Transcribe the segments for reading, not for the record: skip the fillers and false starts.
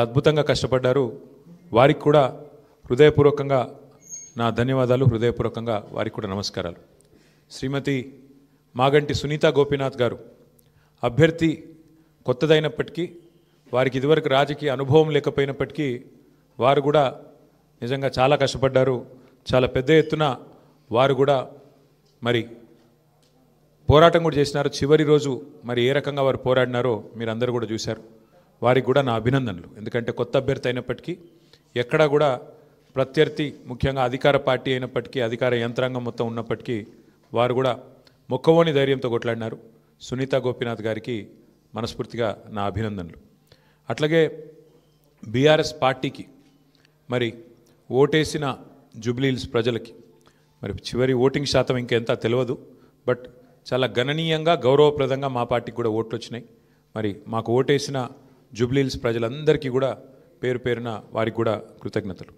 అద్భుతంగా కష్టపడ్డారు. వారికి కూడా హృదయపూర్వకంగా నా ధన్యవాదాలు, హృదయపూర్వకంగా వారికి కూడా నమస్కారాలు. శ్రీమతి మాగంటి సునీత గోపీనాథ్ గారు అభ్యర్థి కొత్తదైనప్పటికీ, వారికి ఇదివరకు రాజకీయ అనుభవం లేకపోయినప్పటికీ వారు కూడా నిజంగా చాలా కష్టపడ్డారు. చాలా పెద్ద ఎత్తున వారు కూడా మరి పోరాటం కూడా చేసినారు. చివరి రోజు మరి ఏ రకంగా వారు పోరాడినారో మీరందరూ కూడా చూశారు. వారికి కూడా నా అభినందనలు. ఎందుకంటే కొత్త అభ్యర్థి అయినప్పటికీ, ఎక్కడా కూడా ప్రత్యర్థి ముఖ్యంగా అధికార పార్టీ అయినప్పటికీ, అధికార యంత్రాంగం మొత్తం ఉన్నప్పటికీ వారు కూడా మొక్కవోని ధైర్యంతో కొట్లాడినారు. సునీత గోపీనాథ్ గారికి మనస్ఫూర్తిగా నా అభినందనలు. అట్లాగే బీఆర్ఎస్ పార్టీకి మరి ఓటేసిన జూబ్లీహిల్స్ ప్రజలకి మరి చివరి ఓటింగ్ శాతం ఇంకెంత తెలియదు, బట్ చాలా గణనీయంగా గౌరవప్రదంగా మా పార్టీకి కూడా ఓట్లు వచ్చినాయి. మరి మాకు ఓటేసిన జూబ్లీహిల్స్ ప్రజలందరికీ కూడా పేరు పేరున వారికి కూడా కృతజ్ఞతలు.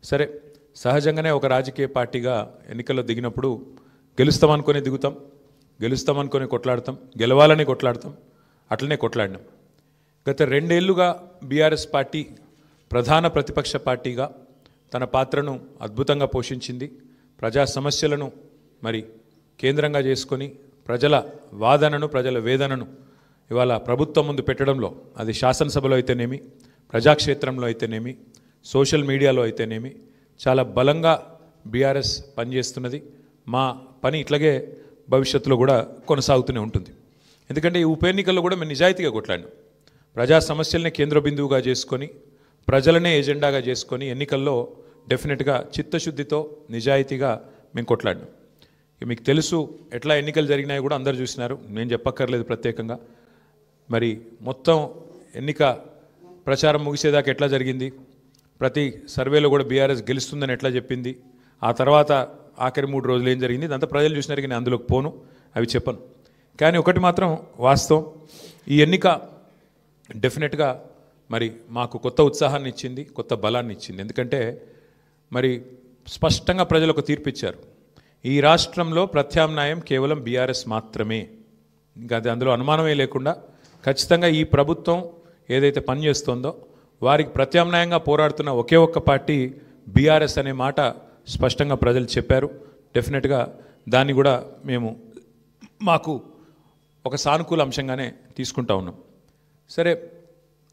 సరే, సహజంగానే ఒక రాజకీయ పార్టీగా ఎన్నికల్లో దిగినప్పుడు గెలుస్తామనుకొని దిగుతాం, గెలుస్తామనుకొని కొట్లాడతాం, గెలవాలని కొట్లాడతాం. అట్లనే కొట్లాడినాం. గత 2 ఏళ్లుగా బీఆర్ఎస్ పార్టీ ప్రధాన ప్రతిపక్ష పార్టీగా తన పాత్రను అద్భుతంగా పోషించింది. ప్రజా సమస్యలను మరి కేంద్రంగా చేసుకొని ప్రజల వాదనను, ప్రజల వేదనను ఇవాళ ప్రభుత్వం ముందు పెట్టడంలో, అది శాసనసభలో అయితేనేమి, ప్రజాక్షేత్రంలో అయితేనేమి, సోషల్ మీడియాలో అయితేనేమి చాలా బలంగా బీఆర్ఎస్ పనిచేస్తున్నది. మా పని ఇట్లాగే భవిష్యత్తులో కూడా కొనసాగుతూనే ఉంటుంది. ఎందుకంటే ఈ ఉప ఎన్నికల్లో కూడా మేము నిజాయితీగా కొట్లాడినాం. ప్రజా సమస్యలనే కేంద్ర బిందువుగా చేసుకొని, ప్రజలనే ఎజెండాగా చేసుకొని ఎన్నికల్లో డెఫినెట్గా చిత్తశుద్ధితో నిజాయితీగా మేము కొట్లాడినాం. మీకు తెలుసు ఎట్లా ఎన్నికలు జరిగినాయి కూడా అందరూ చూసినారు, నేను చెప్పక్కర్లేదు ప్రత్యేకంగా. మరి మొత్తం ఎన్నిక ప్రచారం ముగిసేదాకా ఎట్లా జరిగింది, ప్రతి సర్వేలో కూడా బీఆర్ఎస్ గెలుస్తుందని ఎట్లా చెప్పింది, ఆ తర్వాత ఆఖరి 3 రోజులు ఏం జరిగింది, ఇదంతా ప్రజలు చూసినారు. నేను అందులోకి పోను, అవి చెప్పను. కానీ ఒకటి మాత్రం వాస్తవం, ఈ ఎన్నిక డెఫినెట్గా మరి మాకు కొత్త ఉత్సాహాన్ని ఇచ్చింది, కొత్త బలాన్ని ఇచ్చింది. ఎందుకంటే మరి స్పష్టంగా ప్రజలు ఒక తీర్పు ఇచ్చారు. ఈ రాష్ట్రంలో ప్రత్యామ్నాయం కేవలం బీఆర్ఎస్ మాత్రమే. ఇంకా అది అందులో అనుమానమే లేకుండా ఖచ్చితంగా ఈ ప్రభుత్వం ఏదైతే పనిచేస్తుందో వారికి ప్రత్యామ్నాయంగా పోరాడుతున్న ఒకే ఒక్క పార్టీ బీఆర్ఎస్ అనే మాట స్పష్టంగా ప్రజలు చెప్పారు. డెఫినెట్గా దాన్ని కూడా మేము మాకు ఒక సానుకూల అంశంగానే తీసుకుంటా ఉన్నాం. సరే,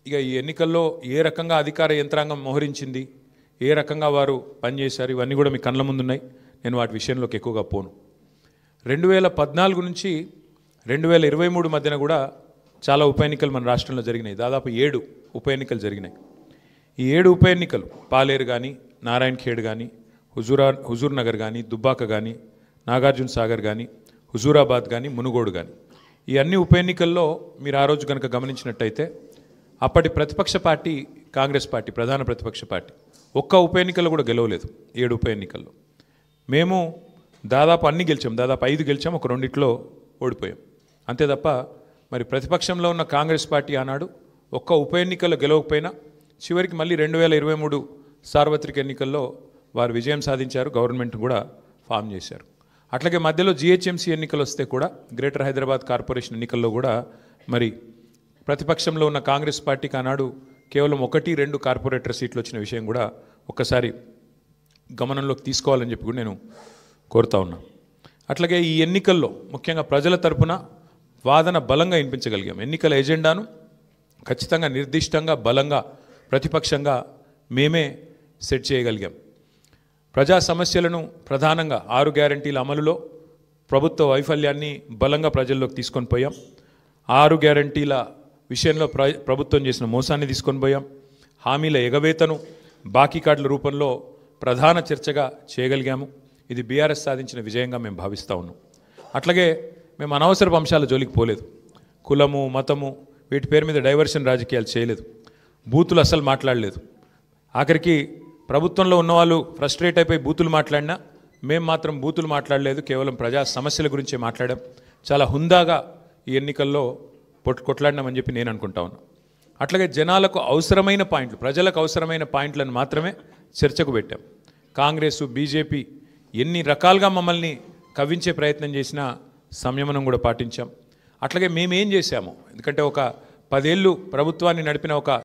ఇక ఈ ఎన్నికల్లో ఏ రకంగా అధికార యంత్రాంగం మోహరించింది, ఏ రకంగా వారు పనిచేశారు, ఇవన్నీ కూడా మీ కళ్ళ ముందున్నాయి. నేను వాటి విషయంలోకి ఎక్కువగా పోను. 2014 నుంచి 2023 మధ్యన కూడా చాలా ఉప ఎన్నికలు మన రాష్ట్రంలో జరిగినాయి. దాదాపు 7 ఉప ఎన్నికలు జరిగినాయి. ఈ 7 ఉప ఎన్నికలు పాలేరు కానీ, నారాయణ ఖేడ్ కానీ, హుజూర్ నగర్ కానీ, దుబ్బాక కానీ, నాగార్జున సాగర్ కానీ, హుజూరాబాద్ కానీ, మునుగోడు కానీ, ఈ అన్ని ఉప ఎన్నికల్లో మీరు ఆ రోజు కనుక గమనించినట్టయితే అప్పటి ప్రతిపక్ష పార్టీ కాంగ్రెస్ పార్టీ, ప్రధాన ప్రతిపక్ష పార్టీ, ఒక్క ఉప ఎన్నికల్లో కూడా గెలవలేదు. 7 ఉప ఎన్నికల్లో మేము దాదాపు అన్ని గెలిచాం, దాదాపు 5 గెలిచాం, ఒక 2 ఓడిపోయాం అంతే తప్ప. మరి ప్రతిపక్షంలో ఉన్న కాంగ్రెస్ పార్టీ ఆనాడు ఒక్క ఉప ఎన్నికల్లో గెలవకపోయినా చివరికి మళ్ళీ 2023 సార్వత్రిక ఎన్నికల్లో వారు విజయం సాధించారు, గవర్నమెంట్ కూడా ఫామ్ చేశారు. అట్లాగే మధ్యలో జిహెచ్ఎంసీ ఎన్నికలు వస్తే కూడా, గ్రేటర్ హైదరాబాద్ కార్పొరేషన్ ఎన్నికల్లో కూడా మరి ప్రతిపక్షంలో ఉన్న కాంగ్రెస్ పార్టీకి ఆనాడు కేవలం 1-2 కార్పొరేటర్ సీట్లు వచ్చిన విషయం కూడా ఒక్కసారి గమనంలోకి తీసుకోవాలని చెప్పి కూడా నేను కోరుతా ఉన్నా. అట్లాగే ఈ ఎన్నికల్లో ముఖ్యంగా ప్రజల తరపున వాదన బలంగా వినిపించగలిగాం. ఎన్నికల ఎజెండాను ఖచ్చితంగా నిర్దిష్టంగా బలంగా ప్రతిపక్షంగా మేమే సెట్ చేయగలిగాం. ప్రజా సమస్యలను ప్రధానంగా 6 గ్యారంటీల అమలులో ప్రభుత్వ వైఫల్యాన్ని బలంగా ప్రజల్లోకి తీసుకొని పోయాం. 6 గ్యారంటీల విషయంలో ప్రభుత్వం చేసిన మోసాన్ని తీసుకొని పోయాం. హామీల ఎగవేతను బాకీ కార్డుల రూపంలో ప్రధాన చర్చగా చేయగలిగాము. ఇది బీఆర్ఎస్ సాధించిన విజయంగా మేము భావిస్తూ ఉన్నాం. అట్లాగే మేము అనవసరపు అంశాల జోలికి పోలేదు. కులము, మతము వీటి పేరు మీద డైవర్షన్ రాజకీయాలు చేయలేదు. బూతులు అసలు మాట్లాడలేదు. ఆఖరికి ప్రభుత్వంలో ఉన్నవాళ్ళు ఫ్రస్ట్రేట్ అయిపోయి బూతులు మాట్లాడినా మేము మాత్రం బూతులు మాట్లాడలేదు. కేవలం ప్రజా సమస్యల గురించే మాట్లాడాం. చాలా హుందాగా ఈ ఎన్నికల్లో కొట్లాడినామని చెప్పి నేను అనుకుంటా ఉన్నా. అట్లాగే జనాలకు అవసరమైన పాయింట్లు, ప్రజలకు అవసరమైన పాయింట్లను మాత్రమే చర్చకు పెట్టాం. కాంగ్రెస్, బీజేపీ ఎన్ని రకాలుగా మమ్మల్ని కవ్వించే ప్రయత్నం చేసినా సంయమనం కూడా పాటించాం. అట్లాగే మేమేం చేశాము, ఎందుకంటే ఒక 10 ఏళ్ళు ప్రభుత్వాన్ని నడిపిన ఒక